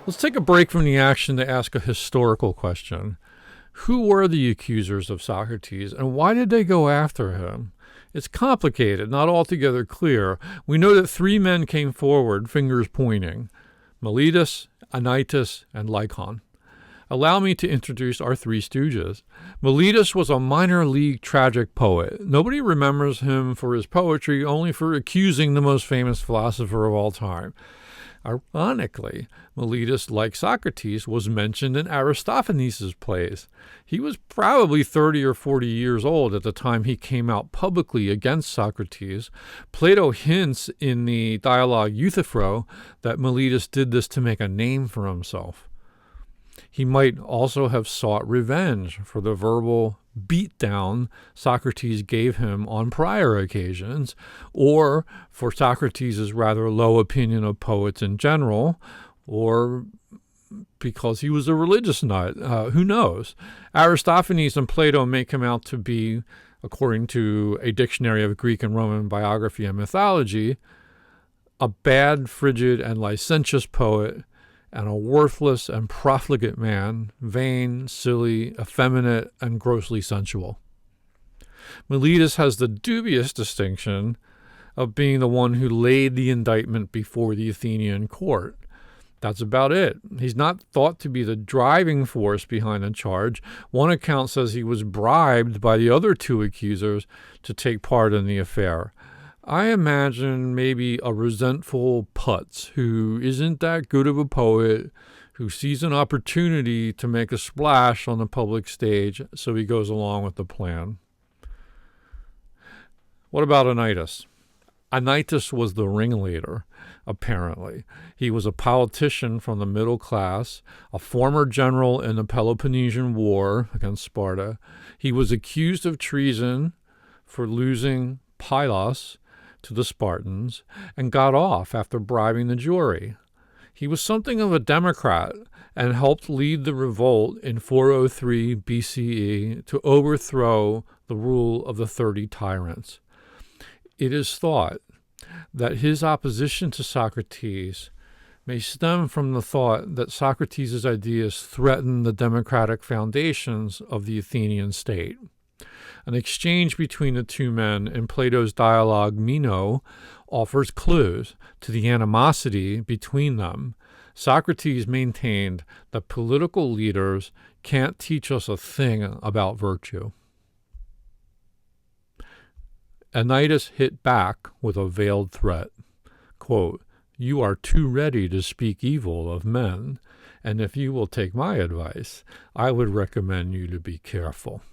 Let's take a break from the action to ask a historical question. Who were the accusers of Socrates, and why did they go after him? It's complicated, not altogether clear. We know that three men came forward, fingers pointing: Meletus, Anytus, and Lycon. Allow me to introduce our three stooges. Meletus was a minor league tragic poet. Nobody remembers him for his poetry, only for accusing the most famous philosopher of all time. Ironically, Meletus, like Socrates, was mentioned in Aristophanes' plays. He was probably 30 or 40 years old at the time he came out publicly against Socrates. Plato hints in the dialogue Euthyphro that Meletus did this to make a name for himself. He might also have sought revenge for the verbal beatdown Socrates gave him on prior occasions, or for Socrates' rather low opinion of poets in general, or because he was a religious nut. Who knows? Aristophanes and Plato make him out to be, according to a dictionary of Greek and Roman biography and mythology, a bad, frigid, and licentious poet, and a worthless and profligate man, vain, silly, effeminate, and grossly sensual. Meletus has the dubious distinction of being the one who laid the indictment before the Athenian court. That's about it. He's not thought to be the driving force behind the charge. One account says he was bribed by the other two accusers to take part in the affair. I imagine maybe a resentful putz who isn't that good of a poet, who sees an opportunity to make a splash on the public stage, so he goes along with the plan. What about Anytus? Anytus was the ringleader, apparently. He was a politician from the middle class, a former general in the Peloponnesian War against Sparta. He was accused of treason for losing Pylos to the Spartans, and got off after bribing the jury. He was something of a Democrat and helped lead the revolt in 403 BCE to overthrow the rule of the 30 tyrants. It is thought that his opposition to Socrates may stem from the thought that Socrates' ideas threaten the democratic foundations of the Athenian state. An exchange between the two men in Plato's dialogue Meno offers clues to the animosity between them. Socrates maintained that political leaders can't teach us a thing about virtue. Anytus hit back with a veiled threat. Quote, "You are too ready to speak evil of men, and if you will take my advice, I would recommend you to be careful."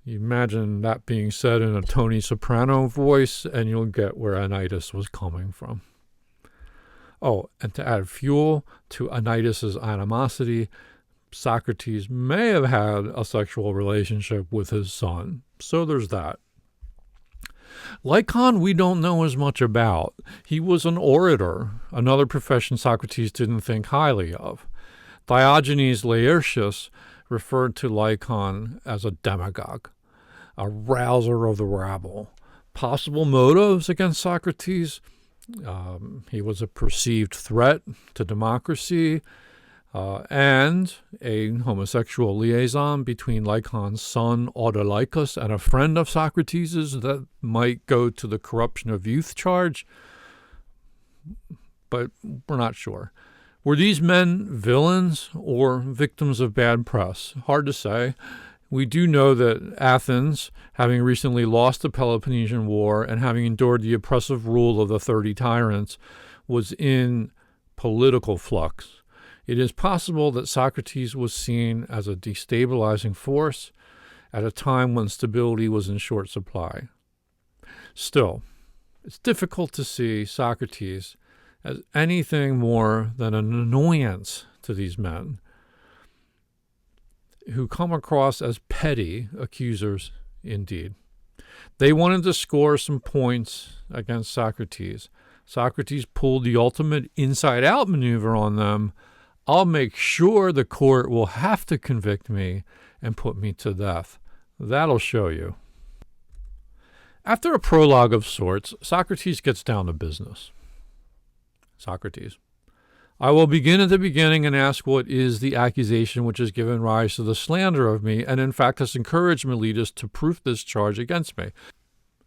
You imagine that being said in a Tony Soprano voice, and you'll get where Anytus was coming from. Oh, and to add fuel to Anytus's animosity, Socrates may have had a sexual relationship with his son. So there's that. Lycon we don't know as much about. He was an orator, another profession Socrates didn't think highly of. Diogenes Laertius referred to Lycon as a demagogue, a rouser of the rabble. Possible motives against Socrates? He was a perceived threat to democracy, and a homosexual liaison between Lycon's son Autolycus and a friend of Socrates's that might go to the corruption of youth charge, but we're not sure. Were these men villains or victims of bad press? Hard to say. We do know that Athens, having recently lost the Peloponnesian War and having endured the oppressive rule of the 30 tyrants, was in political flux. It is possible that Socrates was seen as a destabilizing force at a time when stability was in short supply. Still, it's difficult to see Socrates as anything more than an annoyance to these men, who come across as petty accusers indeed. They wanted to score some points against Socrates. Socrates pulled the ultimate inside-out maneuver on them. I'll make sure the court will have to convict me and put me to death. That'll show you. After a prologue of sorts, Socrates gets down to business. Socrates: I will begin at the beginning and ask what is the accusation which has given rise to the slander of me, and in fact has encouraged Meletus to proof this charge against me.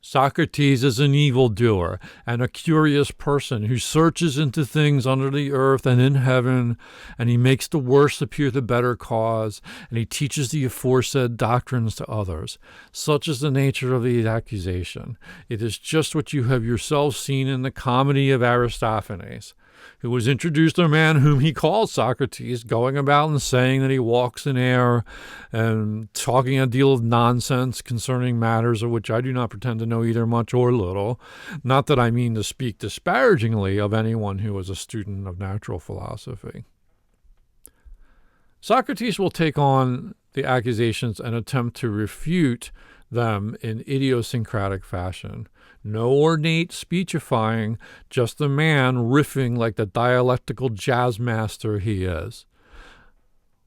Socrates is an evildoer and a curious person who searches into things under the earth and in heaven, and he makes the worse appear the better cause, and he teaches the aforesaid doctrines to others. Such is the nature of the accusation. It is just what you have yourselves seen in the comedy of Aristophanes, who was introduced a man whom he called Socrates, going about and saying that he walks in air and talking a deal of nonsense concerning matters of which I do not pretend to know either much or little. Not that I mean to speak disparagingly of anyone who is a student of natural philosophy. Socrates will take on the accusations and attempt to refute them in idiosyncratic fashion. No ornate speechifying, just the man riffing like the dialectical jazz master he is.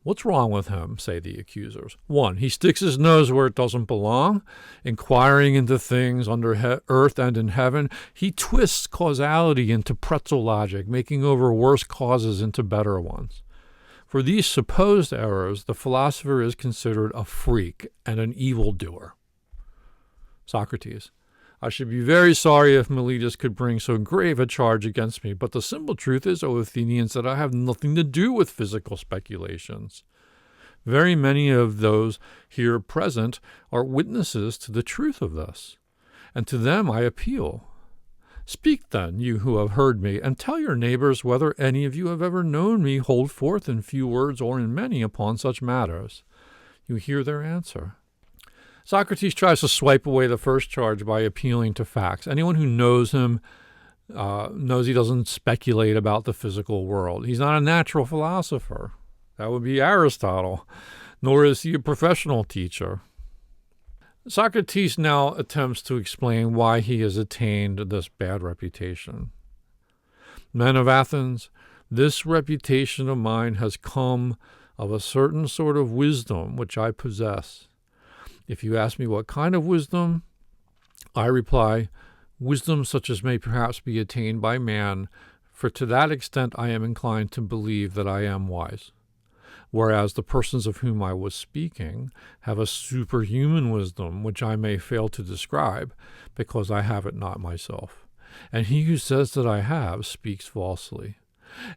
What's wrong with him, say the accusers? 1, he sticks his nose where it doesn't belong, inquiring into things under earth and in heaven. He twists causality into pretzel logic, making over worse causes into better ones. For these supposed errors, the philosopher is considered a freak and an evildoer. Socrates: I should be very sorry if Meletus could bring so grave a charge against me, but the simple truth is, O Athenians, that I have nothing to do with physical speculations. Very many of those here present are witnesses to the truth of this, and to them I appeal. Speak then, you who have heard me, and tell your neighbors whether any of you have ever known me hold forth in few words or in many upon such matters. You hear their answer. Socrates tries to swipe away the first charge by appealing to facts. Anyone who knows him knows he doesn't speculate about the physical world. He's not a natural philosopher. That would be Aristotle. Nor is he a professional teacher. Socrates now attempts to explain why he has attained this bad reputation. Men of Athens, this reputation of mine has come of a certain sort of wisdom which I possess. If you ask me what kind of wisdom, I reply, wisdom such as may perhaps be attained by man, for to that extent I am inclined to believe that I am wise. Whereas the persons of whom I was speaking have a superhuman wisdom which I may fail to describe, because I have it not myself. And he who says that I have speaks falsely,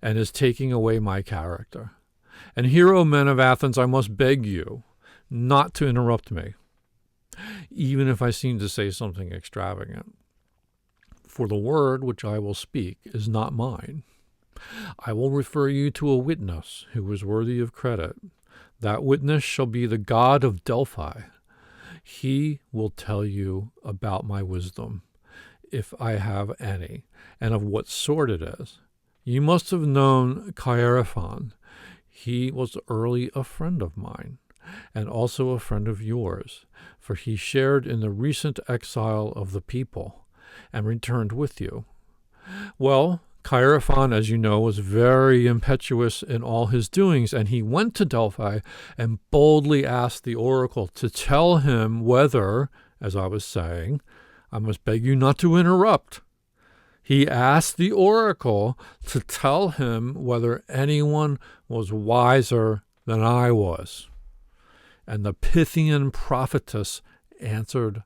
and is taking away my character. And here, O men of Athens, I must beg you not to interrupt me, even if I seem to say something extravagant. For the word which I will speak is not mine. I will refer you to a witness who is worthy of credit. That witness shall be the god of Delphi. He will tell you about my wisdom, if I have any, and of what sort it is. You must have known Chaerephon. He was early a friend of mine, and also a friend of yours, for he shared in the recent exile of the people, and returned with you. Well, Chaerephon, as you know, was very impetuous in all his doings, and he went to Delphi and boldly asked the oracle to tell him whether, as I was saying, I must beg you not to interrupt. He asked the oracle to tell him whether anyone was wiser than I was. And the Pythian prophetess answered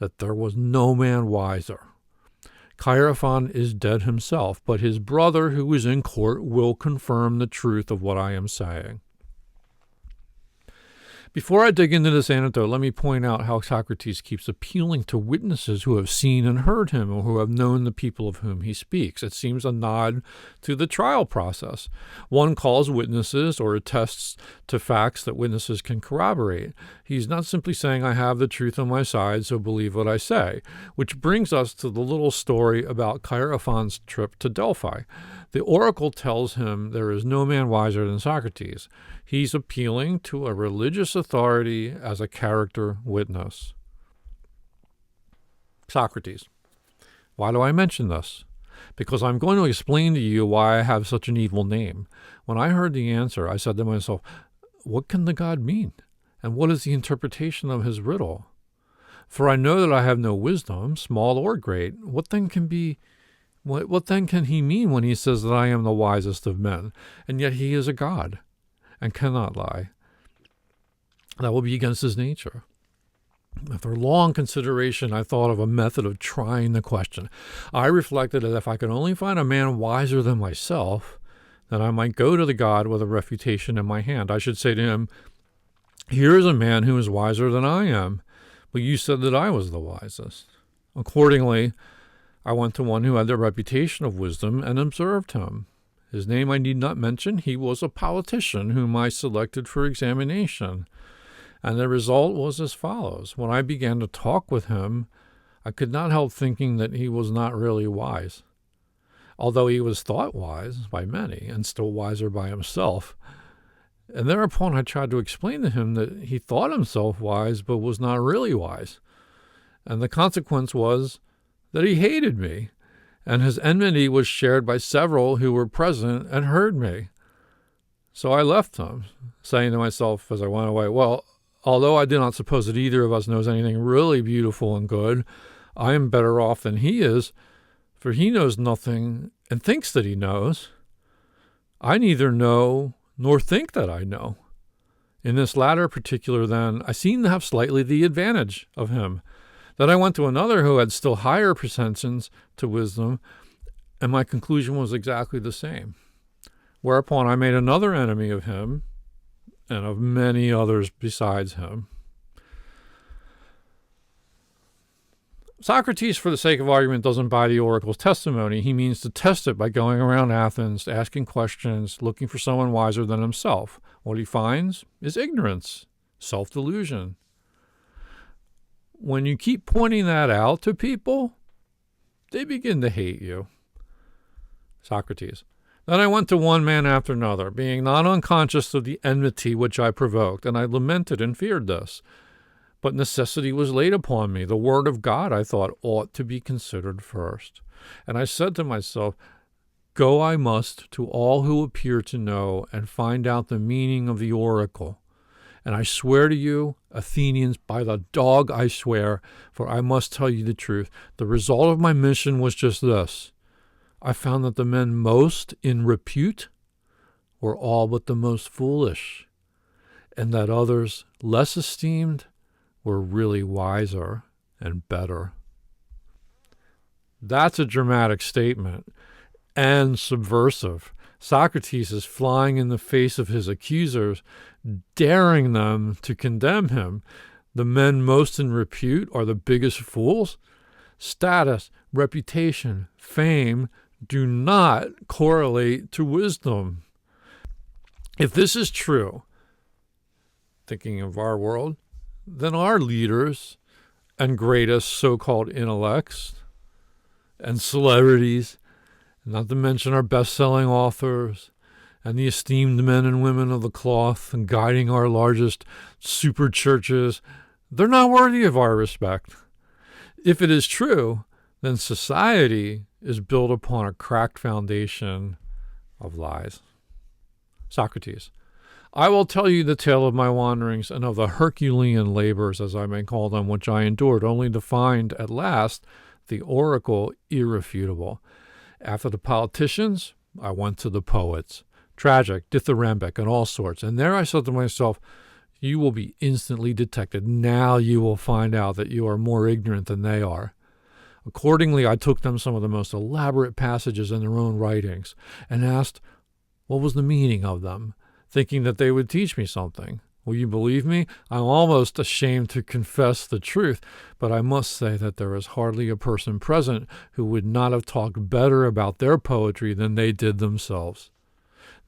that there was no man wiser. Chaerephon is dead himself, but his brother who is in court will confirm the truth of what I am saying. Before I dig into this anecdote, let me point out how Socrates keeps appealing to witnesses who have seen and heard him or who have known the people of whom he speaks. It seems a nod to the trial process. One calls witnesses or attests to facts that witnesses can corroborate. He's not simply saying, I have the truth on my side, so believe what I say, which brings us to the little story about Chaerephon's trip to Delphi. The oracle tells him there is no man wiser than Socrates. He's appealing to a religious authority as a character witness. Socrates. Why do I mention this? Because I'm going to explain to you why I have such an evil name. When I heard the answer, I said to myself, what can the god mean? And what is the interpretation of his riddle? For I know that I have no wisdom, small or great. What then can be What then can he mean when he says that I am the wisest of men? And yet he is a god and cannot lie. That will be against his nature. After long consideration, I thought of a method of trying the question. I reflected that if I could only find a man wiser than myself, then I might go to the god with a refutation in my hand. I should say to him, here is a man who is wiser than I am, but you said that I was the wisest. Accordingly, I went to one who had the reputation of wisdom and observed him. His name I need not mention. He was a politician whom I selected for examination. And the result was as follows. When I began to talk with him, I could not help thinking that he was not really wise, although he was thought wise by many and still wiser by himself. And thereupon I tried to explain to him that he thought himself wise but was not really wise. And the consequence was that he hated me, and his enmity was shared by several who were present and heard me. So I left him, saying to myself as I went away, well, although I do not suppose that either of us knows anything really beautiful and good, I am better off than he is, for he knows nothing and thinks that he knows. I neither know nor think that I know. In this latter particular, then, I seem to have slightly the advantage of him. Then I went to another who had still higher pretensions to wisdom, and my conclusion was exactly the same. Whereupon I made another enemy of him, and of many others besides him. Socrates, for the sake of argument, doesn't buy the oracle's testimony. He means to test it by going around Athens, asking questions, looking for someone wiser than himself. What he finds is ignorance, self-delusion. When you keep pointing that out to people, they begin to hate you. Socrates. Then I went to one man after another, being not unconscious of the enmity which I provoked, and I lamented and feared this. But necessity was laid upon me. The word of God, I thought, ought to be considered first. And I said to myself, go I must to all who appear to know and find out the meaning of the oracle. And I swear to you, Athenians, by the dog I swear, for I must tell you the truth, the result of my mission was just this. I found that the men most in repute were all but the most foolish, and that others less esteemed were really wiser and better. That's a dramatic statement and subversive. Socrates is flying in the face of his accusers, daring them to condemn him. The men most in repute are the biggest fools. Status, reputation, fame do not correlate to wisdom. If this is true, thinking of our world, then our leaders and greatest so-called intellects and celebrities, not to mention our best-selling authors and the esteemed men and women of the cloth and guiding our largest super churches, they're not worthy of our respect. If it is true, then society is built upon a cracked foundation of lies. Socrates. I will tell you the tale of my wanderings and of the Herculean labors, as I may call them, which I endured, only to find at last the oracle irrefutable. After the politicians, I went to the poets, tragic, dithyrambic, and all sorts. And there I said to myself, you will be instantly detected. Now you will find out that you are more ignorant than they are. Accordingly, I took them some of the most elaborate passages in their own writings and asked what was the meaning of them, thinking that they would teach me something. Will you believe me? I'm almost ashamed to confess the truth, but I must say that there is hardly a person present who would not have talked better about their poetry than they did themselves.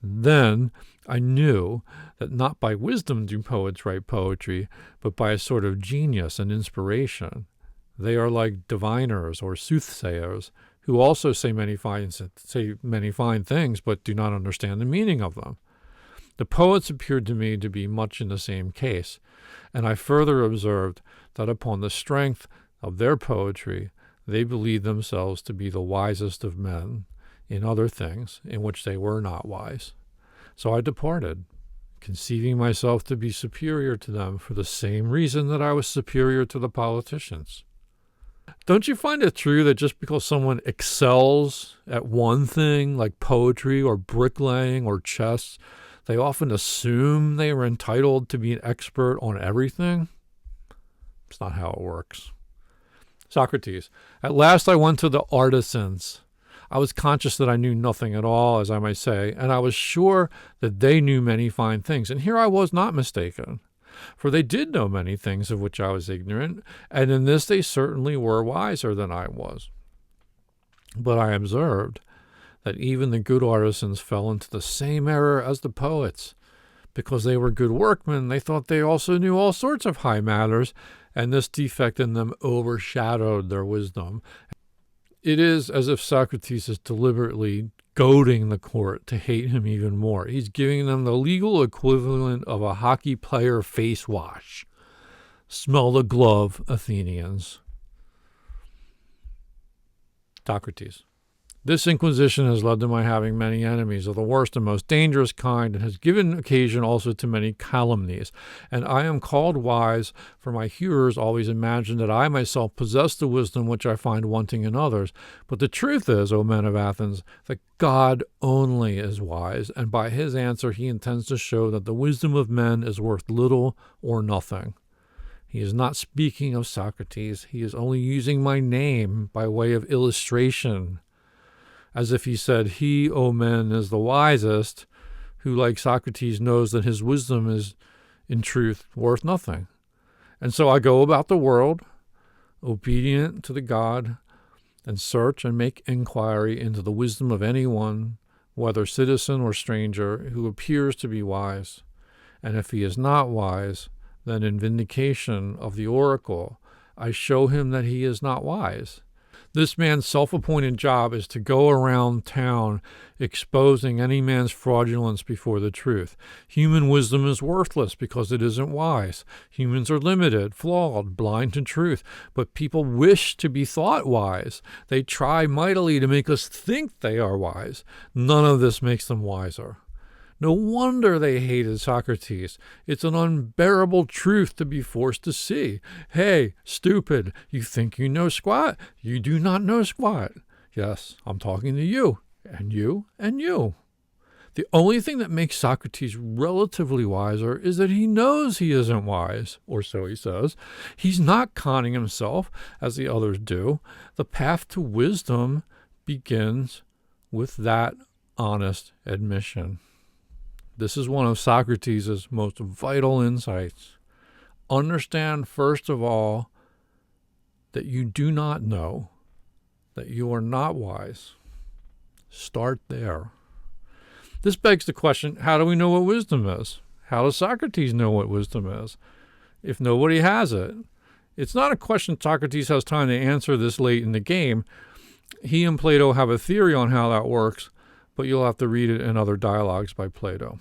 Then I knew that not by wisdom do poets write poetry, but by a sort of genius and inspiration. They are like diviners or soothsayers, who also say many fine things, but do not understand the meaning of them. The poets appeared to me to be much in the same case, and I further observed that upon the strength of their poetry, they believed themselves to be the wisest of men in other things in which they were not wise. So I departed, conceiving myself to be superior to them for the same reason that I was superior to the politicians. Don't you find it true that just because someone excels at one thing, like poetry or bricklaying or chess, they often assume they are entitled to be an expert on everything? It's not how it works. Socrates. At last I went to the artisans. I was conscious that I knew nothing at all, as I might say, and I was sure that they knew many fine things. And here I was not mistaken, for they did know many things of which I was ignorant, and in this they certainly were wiser than I was. But I observed that even the good artisans fell into the same error as the poets. Because they were good workmen, they thought they also knew all sorts of high matters, and this defect in them overshadowed their wisdom. It is as if Socrates is deliberately goading the court to hate him even more. He's giving them the legal equivalent of a hockey player face wash. Smell the glove, Athenians. Socrates. This inquisition has led to my having many enemies of the worst and most dangerous kind, and has given occasion also to many calumnies. And I am called wise, for my hearers always imagine that I myself possess the wisdom which I find wanting in others. But the truth is, O men of Athens, that God only is wise, and by his answer he intends to show that the wisdom of men is worth little or nothing. He is not speaking of Socrates. He is only using my name by way of illustration, as if he said, he, O men, is the wisest, who, like Socrates, knows that his wisdom is, in truth, worth nothing. And so I go about the world, obedient to the God, and search and make inquiry into the wisdom of anyone, whether citizen or stranger, who appears to be wise. And if he is not wise, then in vindication of the oracle, I show him that he is not wise. This man's self-appointed job is to go around town exposing any man's fraudulence before the truth. Human wisdom is worthless because it isn't wise. Humans are limited, flawed, blind to truth. But people wish to be thought wise. They try mightily to make us think they are wise. None of this makes them wiser. No wonder they hated Socrates. It's an unbearable truth to be forced to see. Hey, stupid, you think you know squat? You do not know squat. Yes, I'm talking to you, and you, and you. The only thing that makes Socrates relatively wiser is that he knows he isn't wise, or so he says. He's not conning himself, as the others do. The path to wisdom begins with that honest admission. This is one of Socrates' most vital insights. Understand, first of all, that you do not know, that you are not wise. Start there. This begs the question, how do we know what wisdom is? How does Socrates know what wisdom is, if nobody has it? It's not a question Socrates has time to answer this late in the game. He and Plato have a theory on how that works, but you'll have to read it in other dialogues by Plato.